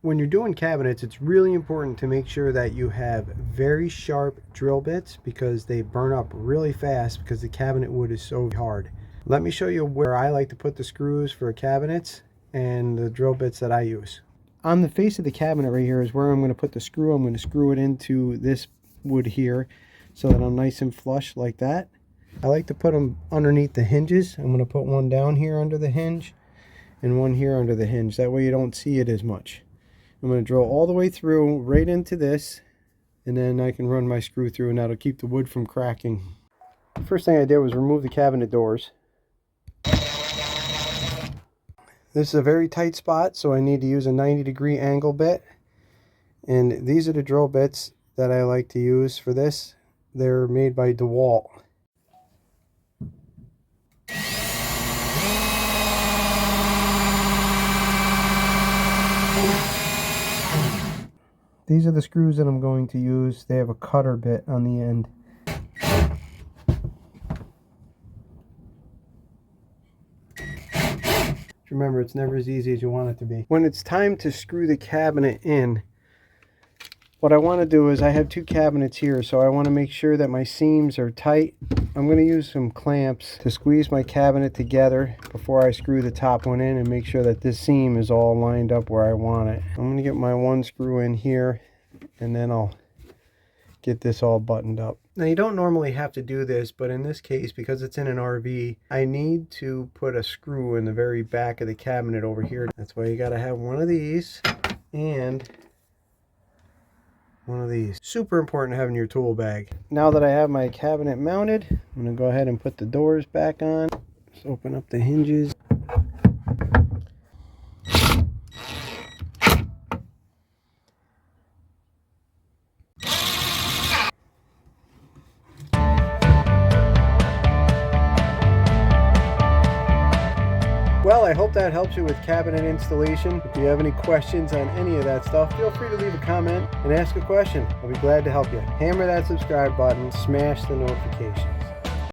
When you're doing cabinets, it's really important to make sure that you have very sharp drill bits because they burn up really fast because the cabinet wood is so hard. Let me show you where I like to put the screws for cabinets and the drill bits that I use. On the face of the cabinet right here is where I'm going to put the screw. I'm going to screw it into this wood here so that I'm nice and flush like that. I like to put them underneath the hinges. I'm going to put one down here under the hinge and one here under the hinge. That way you don't see it as much. I'm going to drill all the way through right into this, and then I can run my screw through, and that'll keep the wood from cracking. The first thing I did was remove the cabinet doors. This is a very tight spot, so I need to use a 90-degree angle bit. And these are the drill bits that I like to use for this. They're made by DeWalt. These are the screws that I'm going to use. They have a cutter bit on the end. Remember, it's never as easy as you want it to be. When it's time to screw the cabinet in, what I want to do is I have two cabinets here, so I want to make sure that my seams are tight. I'm going to use some clamps to squeeze my cabinet together before I screw the top one in and make sure that this seam is all lined up where I want it. I'm going to get my one screw in here, and then I'll get this all buttoned up. Now, you don't normally have to do this, but in this case, because it's in an RV, I need to put a screw in the very back of the cabinet over here. That's why you got to have one of these and one of these. Super important having your tool bag. Now that I have my cabinet mounted, I'm going to go ahead and put the doors back on. Just open up the hinges. Well, I hope that helps you with cabinet installation. If you have any questions on any of that stuff, feel free to leave a comment and ask a question. I'll be glad to help you. Hammer that subscribe button, smash the notifications.